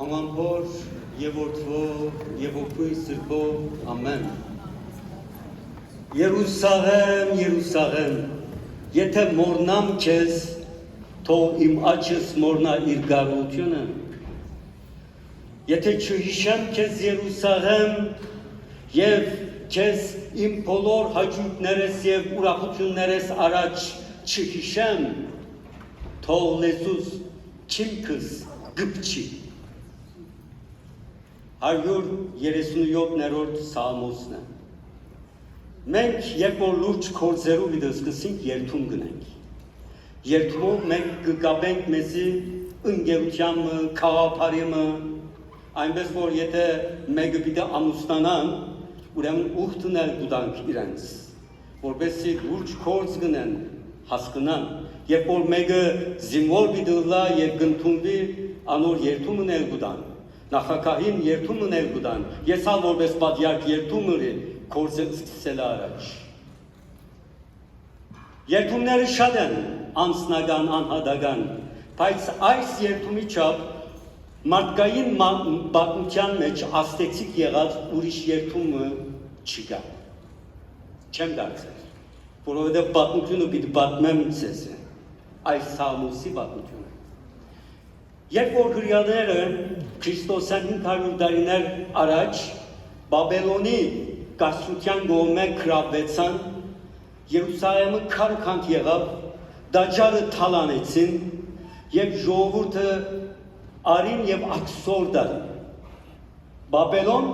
Amanpor, Yevortvo, Yevopui Sirbo, Amen. Yerusաղեմ, Yerusաղեմ, եթե մորնամ քեզ, թող իմ աչքս մորնա իր գարությունը։ Եթե չհիշեմ քեզ Երուսաղեմ, եւ քեզ իմ բոլոր հաճույքներս եւ ուրախություններս առաջ չհիշեմ, թող լեզուս չիմքս գպչի։ 137-րդ Սաղմոսն է։ Մենք երբ որ լուրջ կորձերով դասկսենք երթում գնենք։ Երթումով մենք կգաբենք մեզի ընկերությանը, խաղապարիմը, այնպես որ եթե մեկը պիտի ամուսնանան, ուրեմն ուխտն էլ գուտանք իրենց, որպեսզի լուրջ կորձ գնեն, հասկնան, երբ որ մեկը զինվոր պիտի լա եւ գտնվի, անոր երթումն էլ գուտան, նախագահին երթումն էլ գուտան, ես ալ որպես պատյարք երթումը կորձը սկսել առաջ։ Երթումները շատ են, անձնական, անհատական, բայց այս երթումի չափ մարդկային պատմության մեջ աստեցիկ եղած ուրիշ երթումը չկա։ Չեմ դարձել, որովհետև պատմությունը պիտի պատմեմ ձեզ այս Սաղմոսի պատմությունը։ Երբ որ հրեաները Քրիստոսյան 500 տարիներ առաջ Բաբելոնի կասրության գոմե կրավվեցան, Երուսաղեմը քարքանք եղավ, դաջարը թալանեցին և ժողովուրդը արին և աքսոր դարին։ Բաբելոն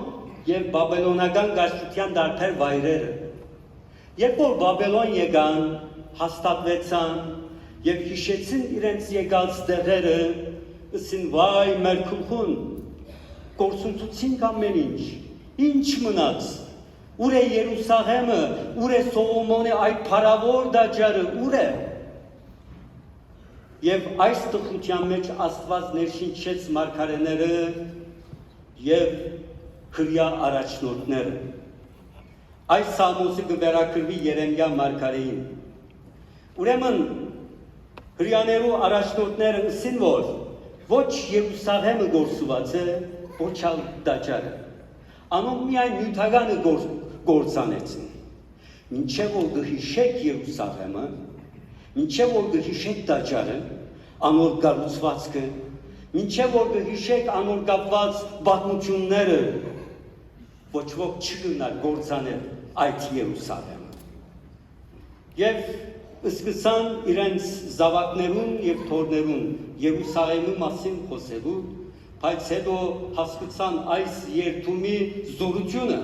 և բաբելոնական կասրության դարբեր վայրերը։ Երբ որ Բաբելոն եկան, հաստատվեցան և հիշեցին իրենց եկած տեղերը, ըսին վայ մեր քուխուն, կորսունցուցինք ամեն ինչ մնաց, ուր է Երուսաղեմը, ուր է Սողոմոնի այդ փառավոր դաջարը, ուր է։ Եվ այս տխրության մեջ Աստված ներշնչեց մարգարեները եւ հրեա առաջնորդները։ Այս Սաղմոսը կվերագրվի Երեմիա մարգարեին։ Ուրեմն հրեաներու առաջնորդները ըսին որ ոչ Երուսաղեմը գործված է, ոչ ալ դաջարը։ Անոնք միայն նյութականը գործանեցին, մինչև որ գհիշեք Երուսաղեմը, մինչև որ գհիշեք դաջարը, անոր կառուցվածքը, մինչև որ գհիշեք անոր կապված պատմությունները, ոչ ոք չգնար գործանել այդ Երուսաղեմը։ Եվ սկսան իրենց զավակներուն եւ թորներուն Երուսաղեմի մասին խոսելու, բայց հետո հասկացան այս երթումի զորությունը։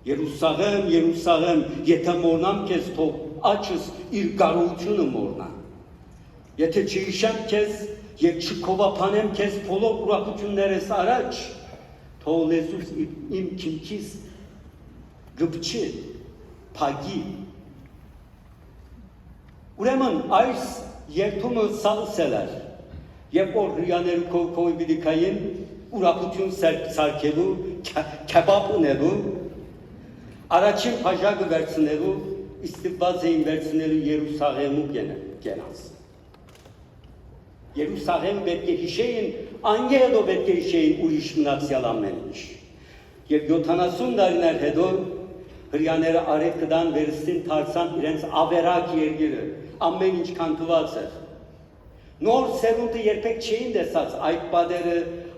Երուսաղեմ, Երուսաղեմ, եթե մորնամ քեզ, թող աչքս իր կարողությունը մորնա։ Եթե չհիշեմ քեզ եւ չքովափանեմ քեզ բոլոր ուրախություններս առաջ, թող լեզուս իմ քիմքիս գպչի, փագի։ Ուրեմն այս երթումը սալսել էր, երբ որ հրեաները քովի պիտի կային, ուրախություն սարքելու, քեբաբ ունելու, առաջին բաժակը վերցնելու, ստիպված էին վերցնելու Երուսաղեմու գենաց։ Երուսաղեմ պետք է հիշեին, անգե հետո պետք է հիշեին ուրիշ մնացյալ ամեն ինչ։ Եվ 70 տարիներ հետո հրեաները արևկդան վերստին դարձան իրենց ավերակ երկիրը, ամեն ինչ քանդված էր։ Նոր սերունդը երբեք չէին տեսած այդ պատերը,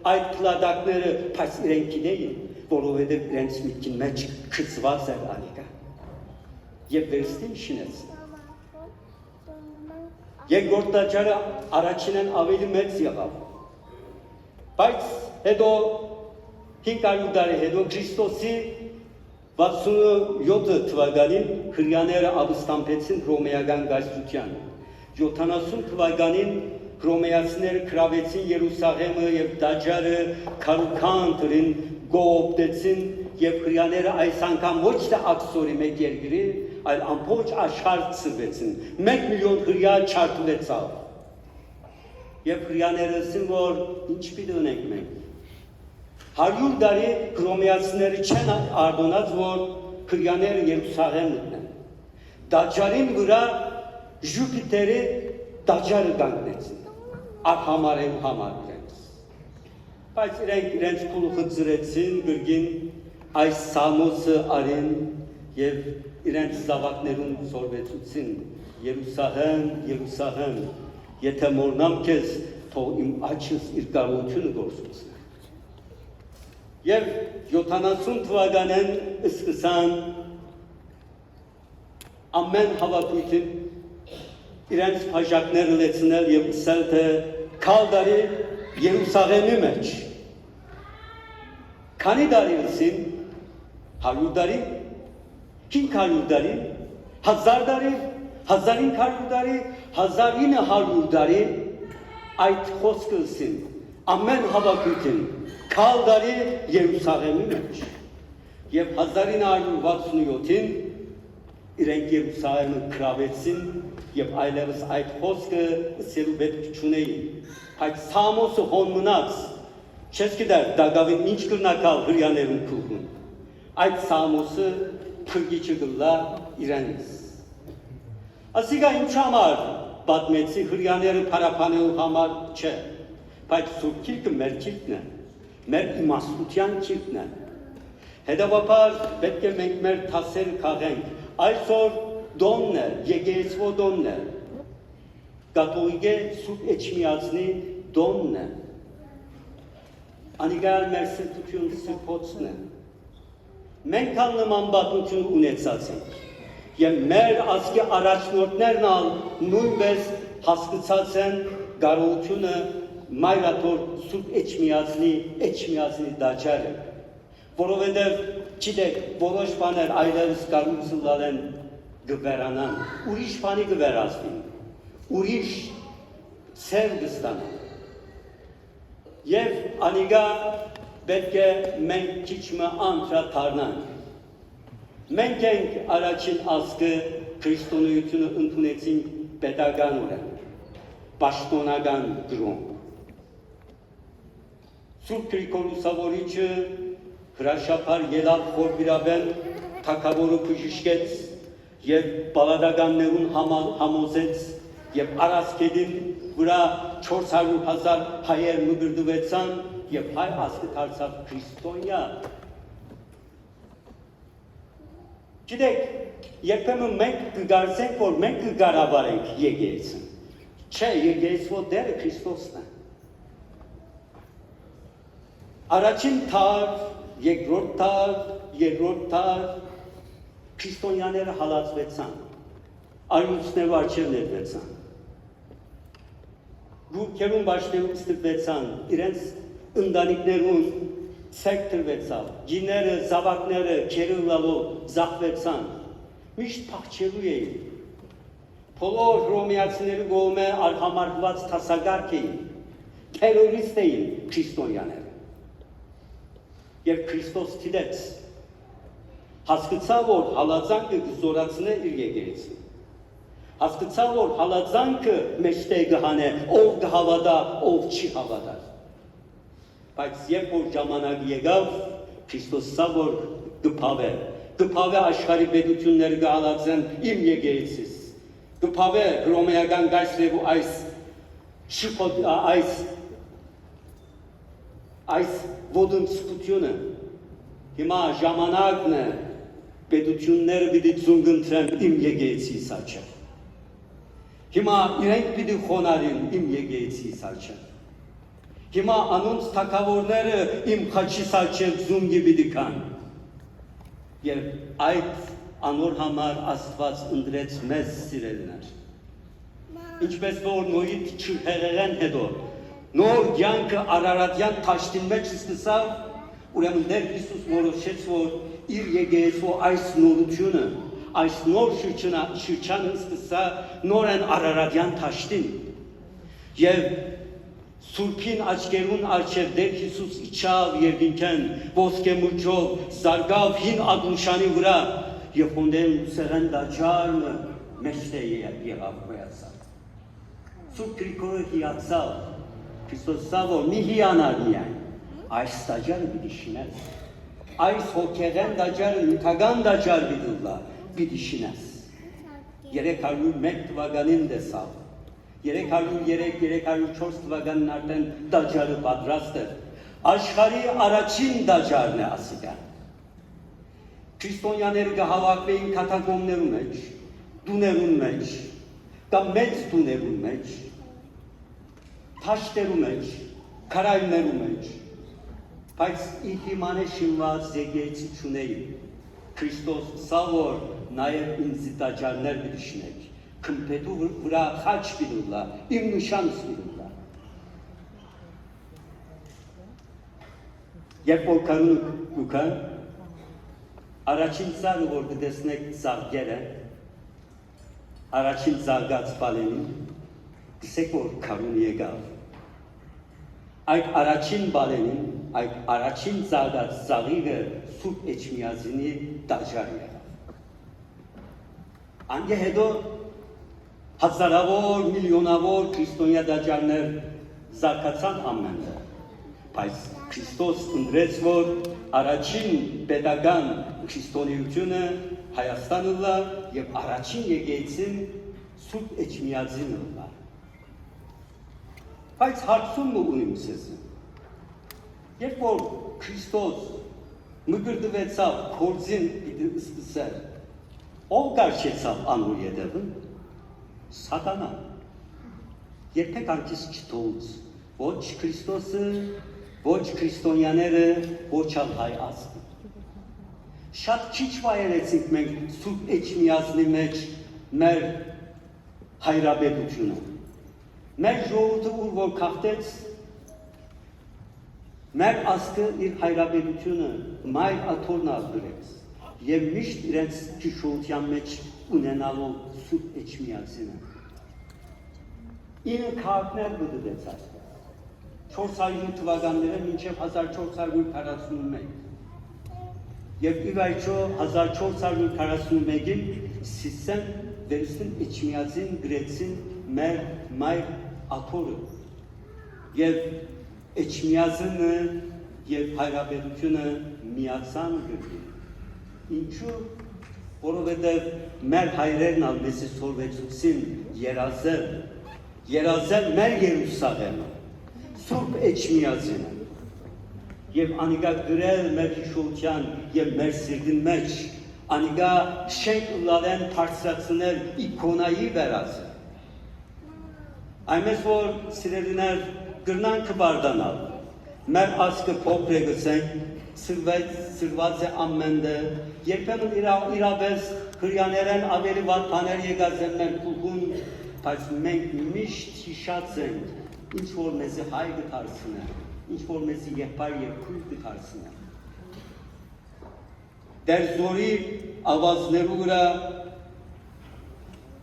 այդ փլատակները, բայց իրենք գիտեին, որովհետև իրենց միտքին մեջ գծված էր անիկա։ Եվ վերստին շինեցին։ Երկրորդ դաջարը առաջինն ավելի մեծ եղավ։ Բայց հետո 500 տարի հետո Քրիստոսի 67 թվականին հրեաները ապստամբեցին հռոմեական կայսրությանը։ 70 թվականին հռոմեացիները գրավեցին Երուսաղեմը եւ դաջարը քարուքան դրին գոհոպտեցին եւ հրեաները այս անգամ ոչ թե աքսորի մեկ երկրի, այլ ամբողջ աշխարհ ծրվեցին։ 1 միլիոն հրեա չարթվեցավ։ Եվ հրեաները ասին որ ինչ պիտի ունենք մենք։ 100 տարի հռոմեացիները չեն ardոնած որ հրեաները Երուսաղեմ մտնեն։ Դաջարին վրա Ժուպիտերը դաջարը կանգնեցին, ակ համարելու համար իրենց։ բայց իրենց փուլը ծրեցին գրգին այս Սամոսը արեն եւ իրենց զավակներուն սորվեցուցին Երուսաղեմ, Երուսաղեմ, եթե մորնամ քեզ, թող իմ աչքս իր կարողությունը գործեցնի։ Եվ 70 թվականին սկսան ամեն հավաքույթին իրենց փաժակները լեցնել եւ ասել թե քալդարի Երուսաղեմի մեջ։ Քանի տարի ուսին 100 տարի, 500 տարի, 1000 տարի, 1500 տարի, 1900 տարի այդ խոսքը ուսին ամեն հավաքույթին քալդարի Երուսաղեմի մեջ։ Եվ 1967-ին իրենք Երուսաղեմը գրավեցին եւ այլևս այդ խոսքը ասելու պետք չունեին։ Այդ Սամոսը հոն մնաց, չես գիտեր Դագավին ինչ կրնակալ հրյաներուն քուղուն։ Այդ Սամոսը քրգիչը գլա իրենից։ Ասիկա ինչ համար պատմեցի հրյաները պարապանելու համար չէ, բայց Սուրբ Գիրքը մեր գիրքն է, մեր իմաստության գիրքն է։ Հետևաբար պետք է մենք մեր թասերը քաղենք։ Այսօր դոնն է, եկեղեցվո դոնն է, կաթողիկե Սուրբ Էջմիածնի դոնն է, անիգալ մեր սրտություն սրբոցն է, մենք ալ նման պատմություն ունեցած ենք, և մեր ազգի առաջնորդներն ալ նույնպես հասկացած են կարողությունը մայրաթոր Սուրբ Էջմիածնի դաջարը, որովհետև չիտեք, որոշ բաներ այլևս կարողություն են գվերանան, ուրիշ բանի գվերածվին, ուրիշ սեր գստանան։ Եվ անիգա պետք է մենք քիչմը անդրադառնանք։ Մենք ենք առաջին ազգը քրիստոնեությունը ընդունեցինք պետականորեն, պաշտոնական գրոհ։ Սուրբ Գրիգոր Լուսավորիչը հրաշափար ելավ խորբիրաբեն թագավորը բժշկեց եւ բալադականներուն համոզեց եւ առասկեդին վրա 400,000 հայեր մգրդվեցան եւ հայ ազգը դարձավ քրիստոնյա։ Գիտեք, երբեմն մենք կգարցենք, որ մենք կգարավարենք եկեղեցին։ Չէ, եկեղեցու դերը Քրիստոսն է։ Առաջին թար, երկրորդ թար, երրորդ թար քրիստոնյաները հալածվեցան, արյունցներու առջև ներվեցան, գուրքերուն բաշներում ստվեցան, իրենց ընտանիքներուն ցեք տրվեցավ, ջիները, զավակները քերուլալով զախվեցան, միշտ փախչելու էին, բոլոր հռոմեացիների կողմէ արհամարհված թասագարք էին, թերորիստ էին քրիստոնյաները, եւ Քրիստոս գիտեց, հասկացավ, որ հալածանքը կզորացնե իր եկեղեցին, հասկացավ, որ հալածանքը մեջտեղ կհանե, ով կհավատա, ով չի հավատա։ Բայց երբ որ ժամանակ եկավ, Քրիստոս սա որ կփավե աշխարհի պետությունները կհալածեն իմ եկեղեցիս, կփավե հռոմեական գայսրերու այս ոդնցությունը, հիմա ժամանակն է պետությունները պիտի ծունգընտրեն իմ եկեղեցիս առջև։ Հիմա իրենք պիտի խոնարհեն իմ եկեղեցիս առջև։ Հիմա անոնց թագավորները իմ խաչիս առջև զունգի պիտի կան։ Եվ այդ անոր համար Աստված ընտրեց մեզ սիրելիներ։ Ինչպես որ նորից չհեղեղեն հետո, նոր կյանքը Արարատյան թաշտին մեջ սկսավ, ուրեմն Տեր Հիսուս որոշեց, որ իր եկեղեցու այս նորությունը, այս նոր շրջանը սկսա նորեն Արարատյան թաշտին։ Եվ Սուրբին աչքերուն առջև Տեր Հիսուս իջավ երկինքեն, ոսկե մուճով, զարգավ հին ագուշանի վրա, եւ հոնդեն սեղեն դաջարը մեջտեղ եղավ գոյացավ։ Սուրբ Գրիգորը հիացավ, Քրիստոսը որ մի հիանար միայն, այս դաջարը պիտի շինես, այս հոգեղեն դաջարը նյութական դաջար պիտի շինես։ 301 թվականին դեսավ, 303-304 թվականին արդեն դաջարը պատրաստ էր, Աշխարհի առաջին դաջարն է ասիկա։ Քրիստոնյաները կհավաքվեին կատակոմներու մեջ, տուներուն մեջ, կամ մեծ տուներուն մեջ, թաշտերու մեջ, քարայրներու մեջ, բայց իր հիմանը շինված եկեղեցի չունեին։ Քրիստոս սա որ նաև ինձ դաջարներ դիշնեք, քմփետու վրա խաչ բիլուլա, իմ նշանս բիլուլա։ Երբ որ կանոնը կուքա, առաջին ծառը որ դեսնեք ծաղկերը, առաջին ծաղկած բալենին, գսեք որ կանոն եկավ։ Այդ առաջին բալենին, այդ առաջին ծաղկած ծաղիկը Սուրբ Էջմիածինի դաջար եղավ։ Անգե հետո հազարավոր, միլիոնավոր քրիստոնյա դաջարներ զարգացան ամենը, բայց Քրիստոս ընդրեց, որ առաջին պետական քրիստոնեությունը Հայաստանը լա և առաջին եկեղեցին Սուրբ Էջմիածինը լա։ Բայց հարցում ունիմ սեզին, երբ որ Քրիստոս մգրդվեցավ քորձին պիտի սկսել, ով գարչեցավ անոր ետևն, Սատանա, երբեք անքիս չթողուց, ոչ Քրիստոսը, ոչ քրիստոնյաները, ոչ ալ հայ ազգը։ Շատ քիչ վայելեցինք մենք Սուրբ Էջմիածնի մեջ մեր հայրաբերությունը։ Մեր ժողովուրդը ուր որ քաղտեց, մեր ազգը իր հայրաբերությունը մայր աթոռն ալգրեց և միշտ իրենց քիշոության մեջ ունենալով Սուրբ Էջմիածինը։ 9 քաղաքներ բդդեց ասկը, 400 թվականները մինչև 1441 և իվայջո 1441-ին Սիսեն վերստին Էջմիածին գրեցին մեր մայր աթոռը և Էջմիածինը և հայրաբերությունը միացան գրգին։ Ինչու, որովհետև մեր հայրերն ալ մեզի սորվեցուցին երազել մեր Երուսաղեմը, Սուրբ Էջմիածինը և անիկա գրել մեր հիշողության և մեր սիրտին մեջ, անիկա շենք լալեն բարձրացնել իկոնայի վերածը։ Այնպես որ սիրելիներ գրնանք բարդանալ, մեր ազգը փոքր է գցենք, սրված է ամենը, երբեմն իրապես հրյաներեն ավելի վատ բաներ եկած են մեր կուլկուն, բայց մենք միշտ հիշած ենք, ինչ որ մեզի հայ գտարցնեն, ինչ որ մեզի եղբայր և քույր գտարցնեն։ Դեր զորի ավազներու վրա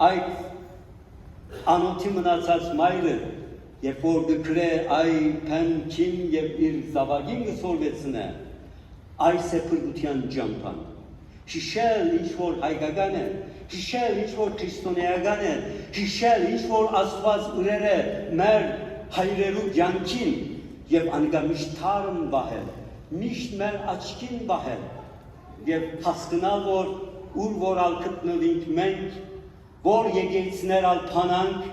այդ անոթի մնացած մայրը, երբ որ գկրե այ պենքին և իր զավագին գսորվեցնե, այս է փրկության ջամփան։ Հիշել ինչ որ հայկական է, հիշել ինչ որ քրիստոնեական է, հիշել ինչ որ Աստված ուրեր է մեր հայրերու կյանքին և անիկա միշտ թարմ բահել, միշտ մեր աչքին բահել և հասկնալ, որ ուր որ ալ գտնվենք մենք, որ եկեղեցիներ ալ փանանք,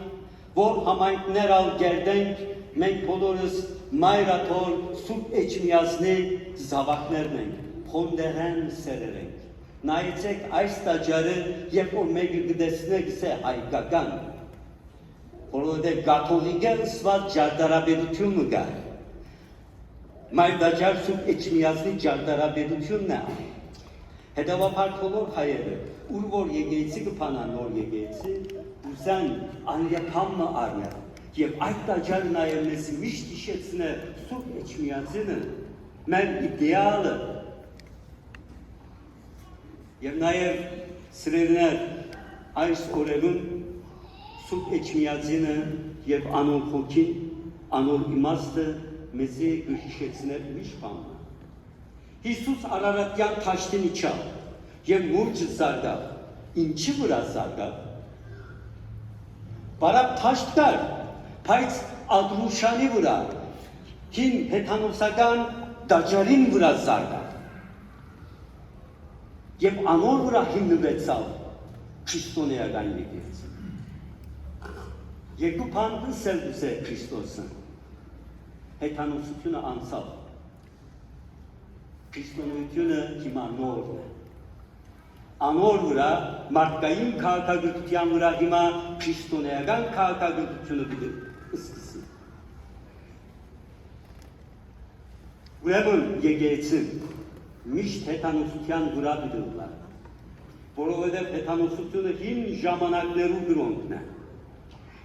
որ համայնքներ ալ գերդենք, մենք բոլորս մայր աթոռ Սուրբ Էջմիածնի զավակներն ենք, խոնդեղեն սերեր ենք։ Նայեցեք այս տաճարը, երբ որ մեկը գտեսնեք, սե հայկական, որովհետև կաթոլիկը ըսված ջարդարաբերությունը կա։ Մայր տաճար Սուրբ Էջմիածնի ջարդարաբերությունն է։ Հետևաբար բոլոր հայերը, ուր որ եկեղեցի կփանան նոր եկեղեցի, ուզան անյապամը առնել և այդ տաճարը նաև մեզ միշտ հիշեցնե Սուրբ Էջմիածինը, մեր իդեալը և նաև սիրելիներ այս օրերուն Սուրբ Էջմիածինը և անոր խոքին, անոր իմաստը մեզի կհիշեցնել միշտ բանը։ Հիսուս Արարատյան թաշտին իջավ և մուրճը զարգավ, ինչի վրա զարգավ։ Բարակ թաշտ կար, բայց Ադրուշանի վրա, հին հեթանոսական դաջարին վրա զարգավ։ Եվ անոր վրա հիմնվեցավ քրիստոնեական եկեղեցի։ Երկու բան կսել դուս է Քրիստոսը, հեթանոսությունը անցավ, քրիստոնեությունը հիմա նորն է։ Անոր վրա մարդկային քաղաքագործության վրա հիմա քրիստոնեական քաղաքագործությունը պիտի սկսի։ Ուրեմն եկեղեցին միշտ հեթանոսության վրա պիտի ուղղա, որովհետև հեթանոսությունը հին ժամանակներու գրոնքն է։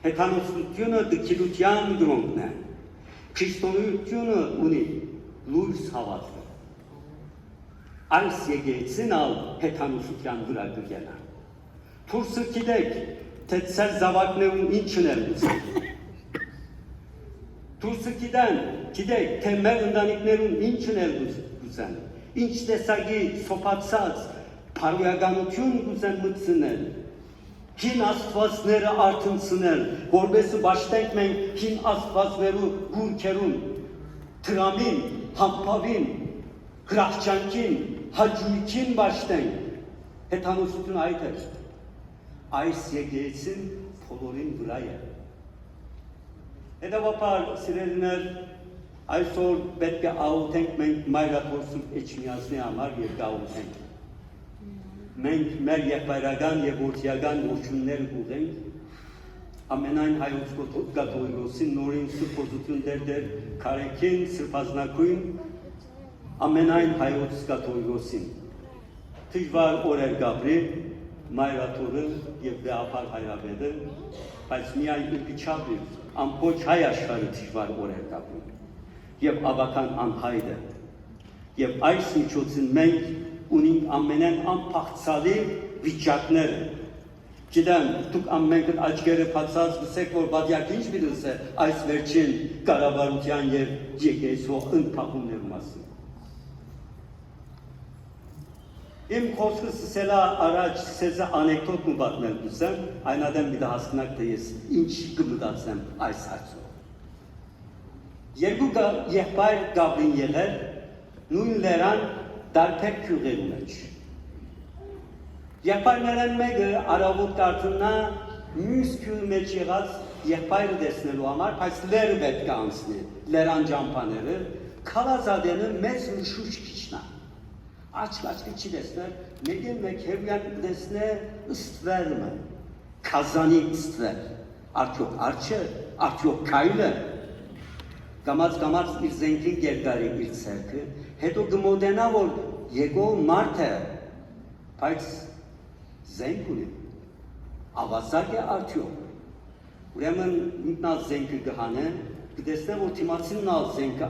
Հեթանոսությունը դքիլության գրոնքն է։ Քրիստոնեությունը ունի լույս հավատքը։ Այս եկեղեցին ալ հեթանոսության վրա գտնա։ Փորձը գիտեք, թե ցեր զավակներուն ինչն են ուզում։ Փորձը գիտեք, թե մեր ընտանիքներուն ինչն են ուզում։ Ինչ տեսակի սոփացած փարոյականություն ուզեն մտցնել։ Հին աստվածները արթնցնել, որովհետեւ բաշտենք մենք հին աստվածներու գուրքերուն, դրամին, համբավին, գրախչանքին, հաջույքին բաշտենք, հեթանոսություն այդ է, այս եկեղեցին բոլորին վրա է։ Հետևաբար, սիրելիներ, այսօր պետք է աղոթենք մենք Մայրաթոր Սուրբ Էջմիածնի համար եւ գաղութենք։ Մենք մեր եղբայրական եւ որդիական ողջունները կուղենք ամենայն հայոց կաթողիկոսին նորին սուրբ որդություն դեր քարեքին սրբազնակույն ամենայն հայոց կաթողիկոսին դժվար օրեր գաբրի Մայրաթորը եւ Բեափար հայրաբեդը բայց միայն իպիչաբի ամբողջ հայ աշխարհի դժվար օրեր գաբրի եւ ավական անհայտ է եւ այս միջոցին մենք ունենք ամենեն անփախցալի վիճակները։ Գիտեմ, դուք ամենք աչքերը բացած գսեք, որ բادیակ ինչ միտես է այս վերջին կառավարության եւ եկեղեցու ընդփախումների մասին։ Իմ խոսքս սելա առաջ սեզա անեկդոտ ու պատմել դուսեմ, այնադեմ մի հասկանաք թե ես ինչ կմտածեմ այս հարցով։ Երկու եղբայր Գաբրին եղել նույն լերան դարբեր քյուղերի մեջ։ Եղբայրներն մեկը արավոտ կարծնա մյուս քյուղի մեջ եղած եղբայրը տեսնելու համար, բայց լերը պետք է անցնի, լերան ջամփաները, քալազադենը մեծ մշուշ քիչնա։ Աչք-աչքի չի տեսնել, մեկին մեկ հերույան տեսնե ըստվերմը, քազանի ըստվեր, արդյոք արջը, արդյոք քայլը, կամած իր զենքին գերգարի իր ցերքը, հետո գմոդենա, որ եկող մարդ է, բայց զենք ունի, ավազակ է արդյոք։ Ուրեմն ինքնալ զենքը գհանեն, կտեսնեն, որ թիմացինն ալ զենքը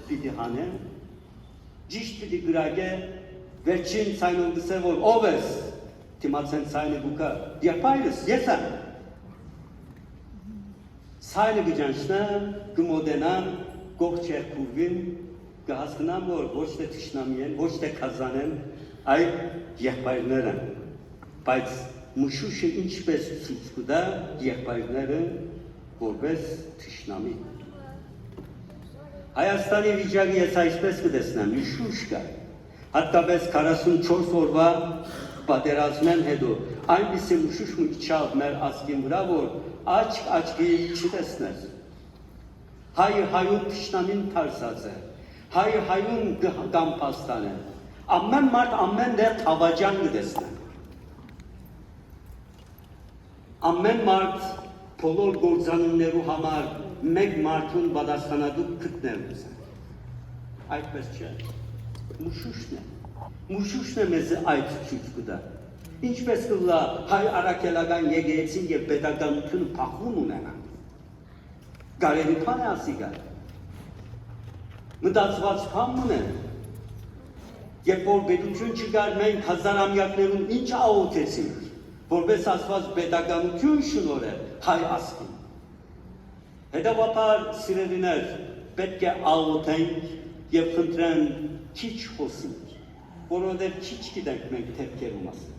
պիտի հանեն, ճիշտ պիտի գրագե, վերջին ցայնով գսե, որ ով ես, թիմացեն ցայնը գուկա, եղբայրս, ես եմ։ Ցայնը գջանչնան, գմոդենան, գողջ երկուրվին, կհասկնամ, որ ոչ թե թշնամի են, ոչ թե քազան են, այդ եղբայրներ են, բայց մշուշը ինչպես ցույց կտա եղբայրները որպես թշնամի։ Հայաստանի վիճակը ես այսպես կտեսնեմ, մշուշ կա, հատկապես 44 օրվա պատերազմեն հետո, այնպիսի մշուշ ու իջավ մեր ազգին վրա, որ աչքի չտեսներ։ Հայուն թշնամին թարսած է, հայուն գամպաստան է, ամեն մարդ ամեն դեր թավաջան կտեսնեն։ Ամեն մարդ բոլոր գործանուններու համար մեկ մարդուն պատասխանատու գտնել ուզեն։ Այդպես չէ։ Մուշուշն է մեզ այդ ցույց կտա։ Ինչպես կլա հայ առաքելական եկեղեցին եւ պետականությունը փախուն ունենան։ Գարերի բան է ասիգա։ Մտածված բան ունեն։ Երբ որ պետություն չկար, մենք հազարամյակներուն ինչ աղոթեցինք, որպես ասված պետականություն շնորհել հայ ազգին։ Հետևաբար սիրելիներ, պետք է աղոթենք եւ խնդրեն քիչ խոսենք, որովհետեւ քիչ գիտենք մենք թեփքերու մասին։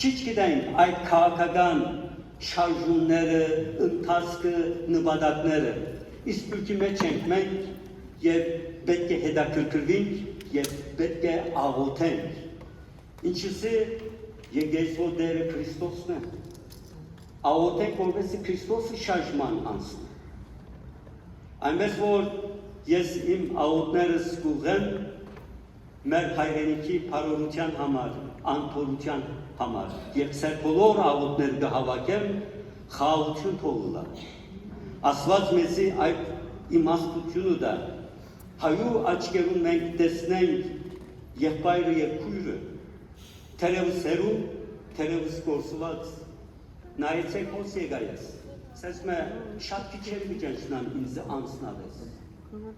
Քիչ գիտենք այդ քաղաքական շարժումները, ընթացքը, նպատակները։ Իսկ յուքի մեջ ենք մենք եւ պետք է հետաքրքրվենք եւ պետք է աղոթենք։ Ինչիսի եկեղեցու դերը Քրիստոսն է։ Աղոթենք, որպեսզի Քրիստոսի շարժման անցնի։ Այնպես որ ես իմ աղոթներս կուղեմ մեր հայրենիքի փառորության համար, անփորության համար եւ ծեր բոլոր աղոթներ կհավաքեմ խաղաղություն թողնա։ Աստված մեզի այդ իմաստությունը դա հայու աչքերում մենք տեսնենք եղբայրը եւ քույրը թերևս հերու թերևս կորսված նայեցեք ոնց եկա ես ասես մե շատ քիչ գճանչնան ինձ անցնալես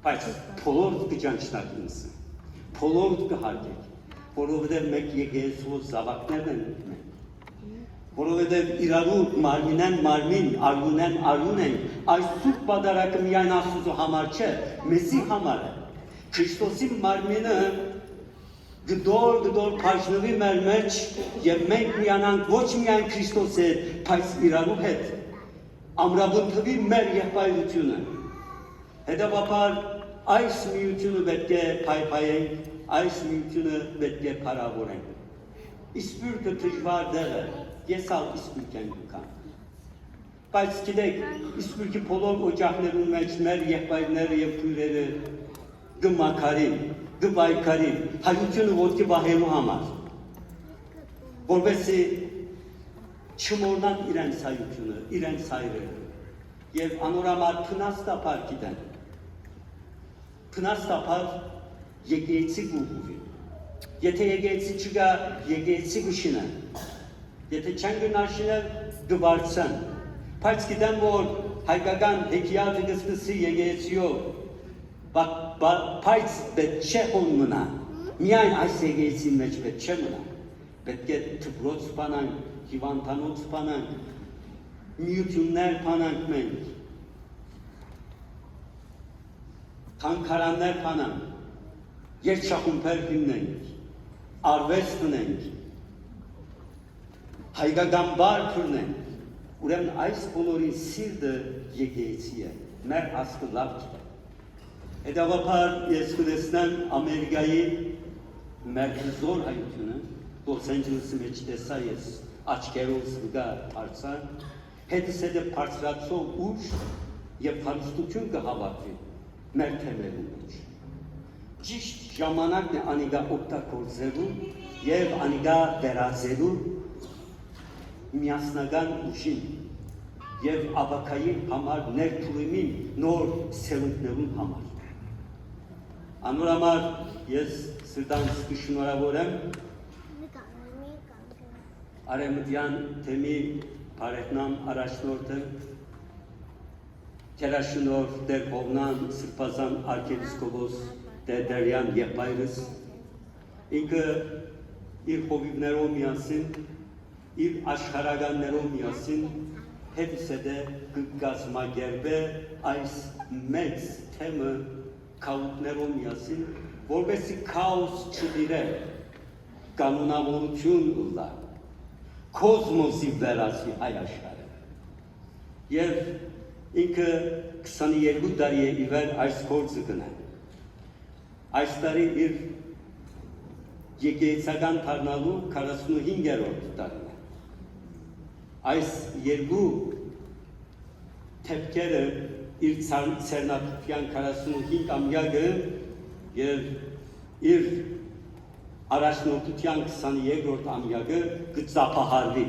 բայց բոլոր գճանչնան ինձ բոլոր կհարգեք որովհետեւ մեկ եկեղեցու զավակներն են որովհետեւ իրարու մարմինեն մարմին արյունեն արյուն են այս սուրբ պատարագը միայն Աստծո համար չէ մեզի համար է Քրիստոսի մարմինը գդոր փաշնվի մեր մեջ եւ մենք միանանք ոչ միայն Քրիստոսի հետ բայց իրարու հետ ամրապնդվի մեր եղբայրությունը հետևաբար այս միությունը պետք է փայփայենք այս միությունը պետք է փառավորենք իսպուրքը դժվար դեր է ես ալ իսպուրք եմ կան բայց գիտեք իսպուրքի բոլոր օջախներում մեջ մեր եղբայրները եւ քույրերը գմակարին գվայքարին հայությունը ոտքի բահելու համար որովհետեւ չմոռնան իրենց հայությունը իրենց հայրերը եւ անորամար փնաստապար գիտեն փնաստապար եկեղեցի գուղուվի եթե եկեղեցի չկա եկեղեցի գշինը եթե չեն գնաշինել գվարցան բայց գիտեն որ հայկական հեքիաթը գսկսի եկեղեցիով բայց պետք չէ մնա միայն այս եկեղեցի մեջ պետք չէ մնա պետք է դպրոց սպանանք հիվանդանոց սպանանք միություններ փանանք մենք թանգարաններ փանանք երգչախումբեր հիմնենք արվեստ ունենք հայկական բար փռնենք ուրեմն այս բոլորի սիրտը եկեղեցի է մեր աստղը լավ է հետևաբար ես կտեսնեմ Ամերիկայի մեր զոր հայությունը Լոս Անջելեսի մեջ տեսա ես աչքերով զգա արցան հետս հետը բարձրացող ուժ եւ հարստություն կհավաքվի մեր թեմերում մեջ ճիշտ ժամանակն է անիգա օգտագործելու եւ անիգա վերածելու միասնական ուժին եւ ավակայի համար ներդրումին նոր սերունդներուն համար անորամար ես սրտանց կշնորհավորեմ Արեմդյան թեմի բարեկնամ առաջնորդը Կերաշնոր Տեր Հովնան Սրբազան արքեպիսկոպոս Տեր Դերյան եղբայրս ինքը իր հովիվներով միասին իր աշխարհականներով միասին հետս հետը կգազմագերբե այս մեծ թեմը քաուտներով միասին որովհետեւ քաոս չդիրե կանոնավորություն ուլա կոսմոսի վերածի հայ աշխարհը եւ ինքը 22 տարի է իվեր այս գործը գնա այս տարի իր եկեղեցական դառնալու 45-րդ տարին է այս երկու թեփքերը իր ցերնակցության 45-ամյակը եւ իր առաջնորդության 22-րդ ամյակը կծափահարվի